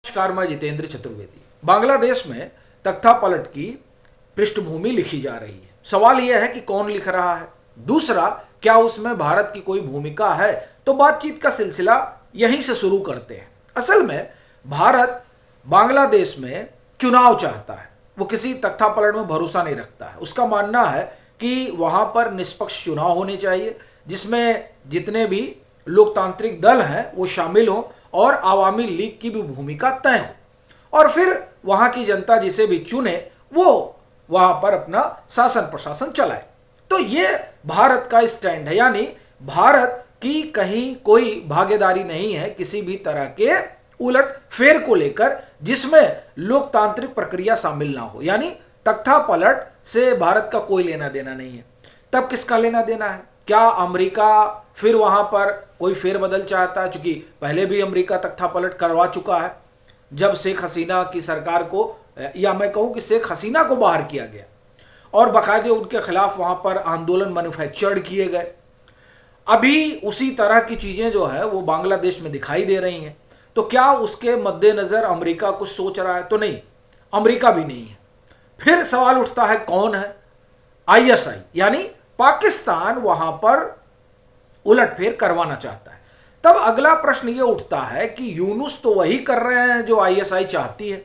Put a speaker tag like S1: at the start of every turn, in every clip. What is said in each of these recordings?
S1: नमस्कार, मैं जितेंद्र चतुर्वेदी। बांग्लादेश में तख्तापलट की पृष्ठभूमि लिखी जा रही है। सवाल यह है कि कौन लिख रहा है, दूसरा क्या उसमें भारत की कोई भूमिका है। तो बातचीत का सिलसिला यहीं से शुरू करते हैं। असल में भारत बांग्लादेश में चुनाव चाहता है, वो किसी तख्तापलट में भरोसा नहीं रखता है। उसका मानना है कि वहां पर निष्पक्ष चुनाव होने चाहिए जिसमें जितने भी लोकतांत्रिक दल हैं वो शामिल हों और आवामी लीग की भी भूमिका तय हो, और फिर वहां की जनता जिसे भी चुने वो वहां पर अपना शासन प्रशासन चलाए। तो ये भारत का स्टैंड है, यानी भारत की कहीं कोई भागीदारी नहीं है किसी भी तरह के उलट फेर को लेकर जिसमें लोकतांत्रिक प्रक्रिया शामिल ना हो। यानी तख्तापलट से भारत का कोई लेना देना नहीं है। तब किसका लेना देना है? क्या अमेरिका फिर वहां पर कोई फेरबदल चाहता है? चूंकि पहले भी अमेरिका तख्तापलट करवा चुका है जब शेख हसीना की सरकार को, या मैं कहूं कि शेख हसीना को बाहर किया गया और बाकायदे उनके खिलाफ वहां पर आंदोलन मैन्युफैक्चर्ड किए गए। अभी उसी तरह की चीजें जो है वो बांग्लादेश में दिखाई दे रही हैं। तो क्या उसके मद्देनजर अमेरिका कुछ सोच रहा है? तो नहीं, अमेरिका भी नहीं है। फिर सवाल उठता है कौन है? आईएसआई, यानी पाकिस्तान वहां पर उलटफेर करवाना चाहता है। तब अगला प्रश्न यह उठता है कि यूनुस तो वही कर रहे हैं जो आईएसआई चाहती है।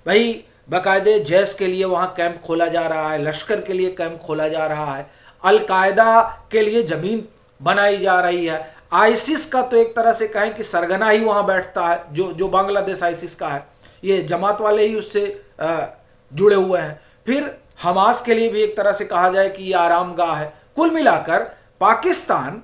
S1: भाई बाकायदे जैश के लिए वहां कैंप खोला जा रहा है, लश्कर के लिए कैंप खोला जा रहा है, अलकायदा के लिए जमीन बनाई जा रही है। आईसिस का तो एक तरह से कहें कि सरगना ही वहां बैठता है, जो बांग्लादेश आईसिस का है, ये जमात वाले ही उससे जुड़े हुए हैं। फिर हमास के लिए भी एक तरह से कहा जाए कि ये आरामगाह है। कुल मिलाकर पाकिस्तान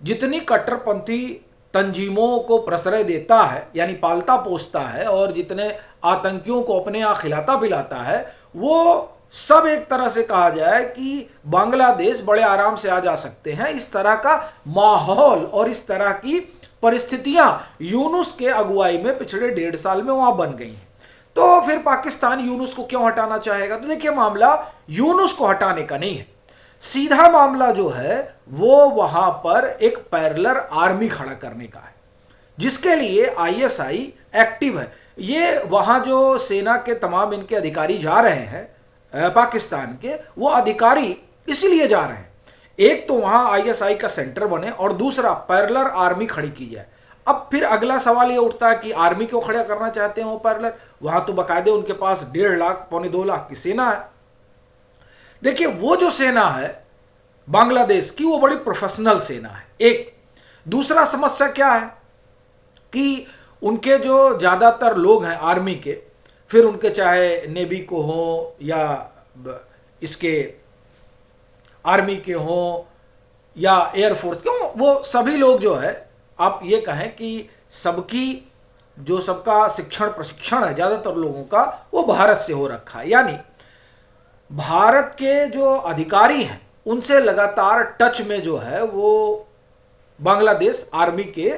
S1: जितनी कट्टरपंथी तंजीमों को प्रश्रय देता है, यानी पालता पोसता है, और जितने आतंकियों को अपने यहाँ खिलाता पिलाता है, वो सब एक तरह से कहा जाए कि बांग्लादेश बड़े आराम से आ जा सकते हैं। इस तरह का माहौल और इस तरह की परिस्थितियां यूनुस के अगुवाई में पिछले 1.5 साल में वहां बन गई हैं। तो फिर पाकिस्तान यूनुस को क्यों हटाना चाहेगा? तो देखिए, मामला यूनुस को हटाने का नहीं है। सीधा मामला जो है वो वहां पर एक पैरेलल आर्मी खड़ा करने का है जिसके लिए आईएसआई एक्टिव है। ये वहां जो सेना के तमाम इनके अधिकारी जा रहे हैं पाकिस्तान के, वो अधिकारी इसलिए जा रहे हैं, एक तो वहां आईएसआई का सेंटर बने और दूसरा पैरेलल आर्मी खड़ी की जाए। अब फिर अगला सवाल ये उठता है कि आर्मी क्यों खड़ा करना चाहते हैं वो पैरेलल? वहां तो बाकायदे उनके पास 1.5 लाख पौने 2 लाख की सेना है। देखिए, वो जो सेना है बांग्लादेश की वो बड़ी प्रोफेशनल सेना है। एक दूसरा समस्या क्या है कि उनके जो ज्यादातर लोग हैं आर्मी के, फिर उनके चाहे नेवी को हो या इसके आर्मी के हो या एयरफोर्स के हो, वो सभी लोग जो है, आप ये कहें कि सबका शिक्षण प्रशिक्षण है ज्यादातर लोगों का वो भारत से हो रखा है। यानी भारत के जो अधिकारी हैं उनसे लगातार टच में जो है वो बांग्लादेश आर्मी के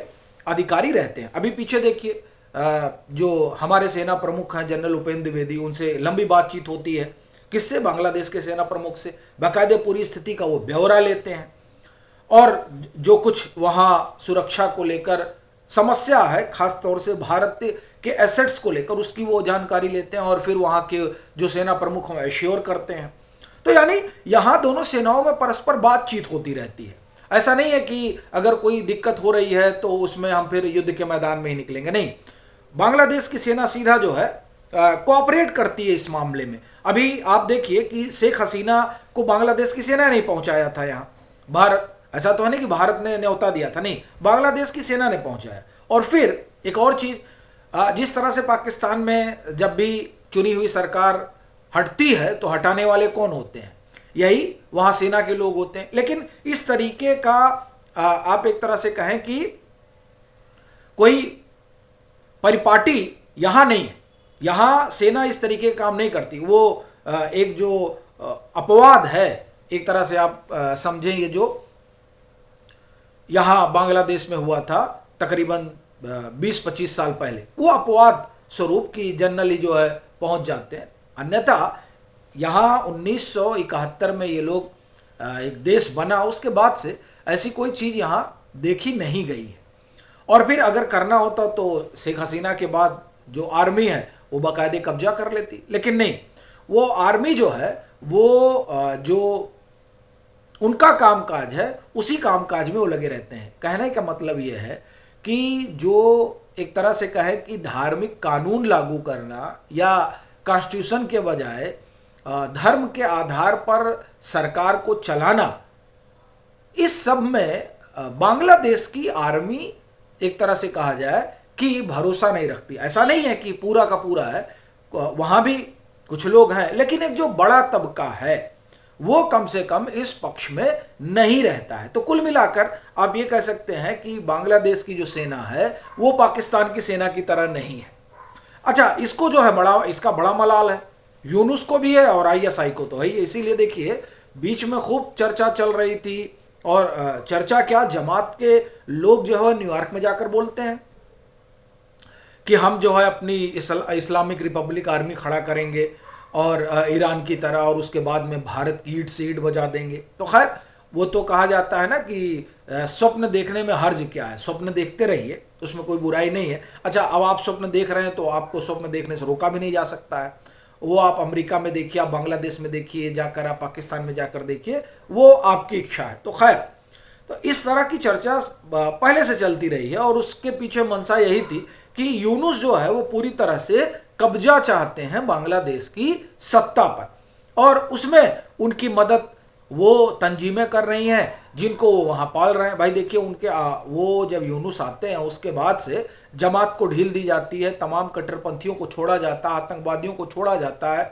S1: अधिकारी रहते हैं। अभी पीछे देखिए, जो हमारे सेना प्रमुख हैं जनरल उपेंद्र द्विवेदी, उनसे लंबी बातचीत होती है। किससे? बांग्लादेश के सेना प्रमुख से। बाकायदे पूरी स्थिति का वो ब्यौरा लेते हैं और जो कुछ वहाँ सुरक्षा को लेकर समस्या है, खास तौर से भारत के एसेट्स को लेकर, उसकी वो जानकारी लेते हैं और फिर वहाँ के जो सेना प्रमुख हैं एश्योर करते हैं। तो यानी यहाँ दोनों सेनाओं में परस्पर बातचीत होती रहती है। ऐसा नहीं है कि अगर कोई दिक्कत हो रही है तो उसमें हम फिर युद्ध के मैदान में ही निकलेंगे, नहीं। बांग्लादेश की सेना सीधा जो है कोऑपरेट करती है इस मामले में। अभी आप देखिए कि शेख हसीना को बांग्लादेश की सेना नहीं पहुंचाया था यहाँ, भारत, ऐसा तो है नहीं कि भारत ने न्योता दिया था, नहीं, बांग्लादेश की सेना ने पहुंचाया। और फिर एक और चीज, जिस तरह से पाकिस्तान में जब भी चुनी हुई सरकार हटती है तो हटाने वाले कौन होते हैं? यही वहां सेना के लोग होते हैं। लेकिन इस तरीके का आप एक तरह से कहें कि कोई परिपाटी यहां नहीं है। यहां सेना इस तरीके का काम नहीं करती। वो एक जो अपवाद है, एक तरह से आप समझें, ये जो यहां बांग्लादेश में हुआ था तकरीबन 20-25 साल पहले, वो अपवाद स्वरूप की जनरली जो है पहुंच जाते हैं। अन्यथा यहाँ 1971 में ये लोग एक देश बना, उसके बाद से ऐसी कोई चीज़ यहाँ देखी नहीं गई है। और फिर अगर करना होता तो शेख हसीना के बाद जो आर्मी है वो बाकायदे कब्जा कर लेती। लेकिन नहीं, वो आर्मी जो है वो जो उनका कामकाज है उसी कामकाज में वो लगे रहते हैं। कहने का मतलब ये है कि जो एक तरह से कहे कि धार्मिक कानून लागू करना या कॉन्स्टिट्यूशन के बजाय धर्म के आधार पर सरकार को चलाना, इस सब में बांग्लादेश की आर्मी एक तरह से कहा जाए कि भरोसा नहीं रखती। ऐसा नहीं है कि पूरा का पूरा है, वहाँ भी कुछ लोग हैं, लेकिन एक जो बड़ा तबका है वो कम से कम इस पक्ष में नहीं रहता है। तो कुल मिलाकर आप ये कह सकते हैं कि बांग्लादेश की जो सेना है वो पाकिस्तान की सेना की तरह नहीं है। अच्छा, इसको जो है इसका बड़ा मलाल है, यूनुस को भी है और आईएसआई को तो है ही। इसीलिए देखिए बीच में खूब चर्चा चल रही थी, और चर्चा क्या, जमात के लोग जो है न्यूयॉर्क में जाकर बोलते हैं कि हम जो है अपनी इस्लामिक रिपब्लिक आर्मी खड़ा करेंगे और ईरान की तरह, और उसके बाद में भारत की ईंट से ईंट बजा देंगे। तो खैर वो तो कहा जाता है ना कि स्वप्न देखने में हर्ज क्या है, स्वप्न देखते रहिए, उसमें कोई बुराई नहीं है। अच्छा, अब आप स्वप्न देख रहे हैं तो आपको स्वप्न देखने से रोका भी नहीं जा सकता है। वो आप अमेरिका में देखिए, आप बांग्लादेश में देखिए जाकर, आप पाकिस्तान में जाकर देखिए, वो आपकी इच्छा है। तो खैर, तो इस तरह की चर्चा पहले से चलती रही है, और उसके पीछे मंशा यही थी कि यूनुस जो है वो पूरी तरह से कब्जा चाहते हैं बांग्लादेश की सत्ता पर, और उसमें उनकी मदद वो तंजीमें कर रही हैं जिनको वो वहाँ पाल रहे हैं। भाई देखिए, उनके वो जब यूनुस आते हैं उसके बाद से जमात को ढील दी जाती है, तमाम कट्टरपंथियों को छोड़ा जाता है, आतंकवादियों को छोड़ा जाता है।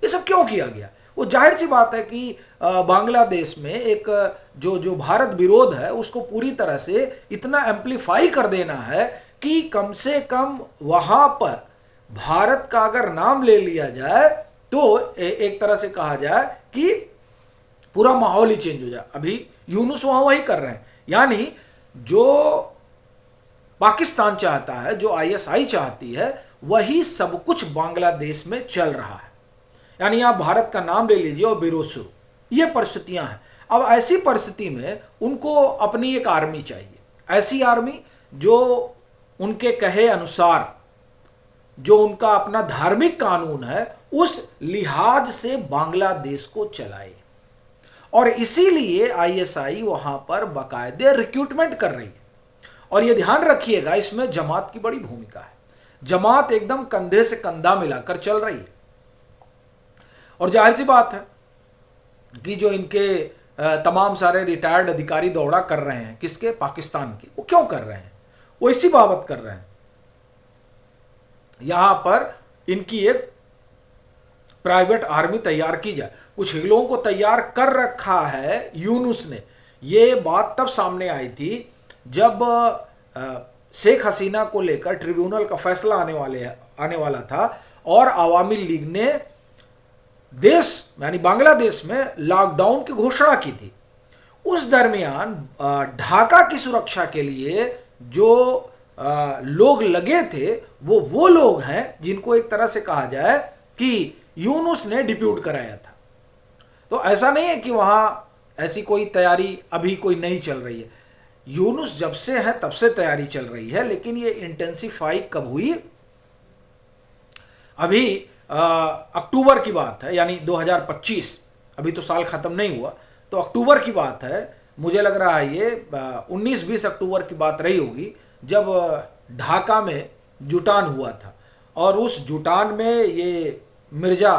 S1: ये सब क्यों किया गया? वो जाहिर सी बात है कि बांग्लादेश में एक जो भारत विरोध है उसको पूरी तरह से इतना एम्पलीफाई कर देना है कि कम से कम वहाँ पर भारत का अगर नाम ले लिया जाए तो एक तरह से कहा जाए कि पूरा माहौल ही चेंज हो जाए। अभी यूनुस वहाँ वही कर रहे हैं, यानी जो पाकिस्तान चाहता है, जो आईएसआई चाहती है, वही सब कुछ बांग्लादेश में चल रहा है। यानी आप भारत का नाम ले लीजिए और विरोध शुरू, ये परिस्थितियां हैं। अब ऐसी परिस्थिति में उनको अपनी एक आर्मी चाहिए, ऐसी आर्मी जो उनके कहे अनुसार, जो उनका अपना धार्मिक कानून है उस लिहाज से बांग्लादेश को चलाए। और इसीलिए आईएसआई वहां पर बाकायदे रिक्रूटमेंट कर रही है। और ये ध्यान रखिएगा, इसमें जमात की बड़ी भूमिका है। जमात एकदम कंधे से कंधा मिलाकर चल रही है। और जाहिर सी बात है कि जो इनके तमाम सारे रिटायर्ड अधिकारी दौड़ा कर रहे हैं, किसके? पाकिस्तान के। वो क्यों कर रहे हैं? वो इसी बाबत कर रहे हैं, यहां पर इनकी एक प्राइवेट आर्मी तैयार की जाए। कुछ लोगों को तैयार कर रखा है यूनुस ने। ये बात तब सामने आई थी जब शेख हसीना को लेकर ट्रिब्यूनल का फैसला आने वाला था, और अवामी लीग ने देश यानी बांग्लादेश में लॉकडाउन की घोषणा की थी। उस दरमियान ढाका की सुरक्षा के लिए जो लोग लगे थे वो लोग हैं जिनको एक तरह से कहा जाए कि यूनुस ने डिप्यूट कराया था। तो ऐसा नहीं है कि वहां ऐसी कोई तैयारी अभी कोई नहीं चल रही है। यूनुस जब से है तब से तैयारी चल रही है, लेकिन ये इंटेंसिफाई कब हुई? अभी अक्टूबर की बात है, यानी 2025, अभी तो साल खत्म नहीं हुआ, तो अक्टूबर की बात है। मुझे लग रहा है ये 19-20 अक्टूबर की बात रही होगी जब ढाका में जुटान हुआ था। और उस जुटान में ये मिर्जा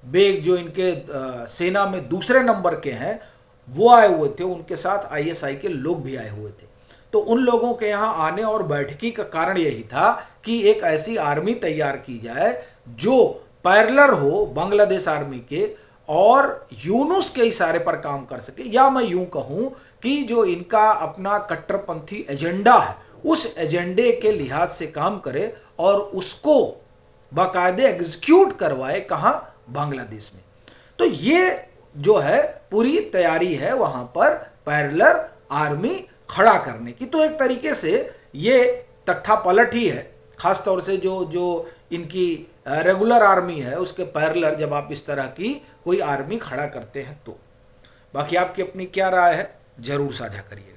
S1: बेग जो इनके सेना में दूसरे नंबर के हैं वो आए हुए थे, उनके साथ आईएसआई के लोग भी आए हुए थे। तो उन लोगों के यहाँ आने और बैठकी का कारण यही था कि एक ऐसी आर्मी तैयार की जाए जो पैरेलल हो बांग्लादेश आर्मी के और यूनुस के इशारे पर काम कर सके, या मैं यूं कहूं कि जो इनका अपना कट्टरपंथी एजेंडा है उस एजेंडे के लिहाज से काम करे और उसको बाकायदे एग्जीक्यूट करवाए। कहां? बांग्लादेश में। तो ये जो है पूरी तैयारी है वहां पर पैरेलल आर्मी खड़ा करने की। तो एक तरीके से ये तख्ता पलट ही है, खासतौर से जो इनकी रेगुलर आर्मी है उसके पैरेलल जब आप इस तरह की कोई आर्मी खड़ा करते हैं तो। बाकी आपकी अपनी क्या राय है जरूर साझा करिए।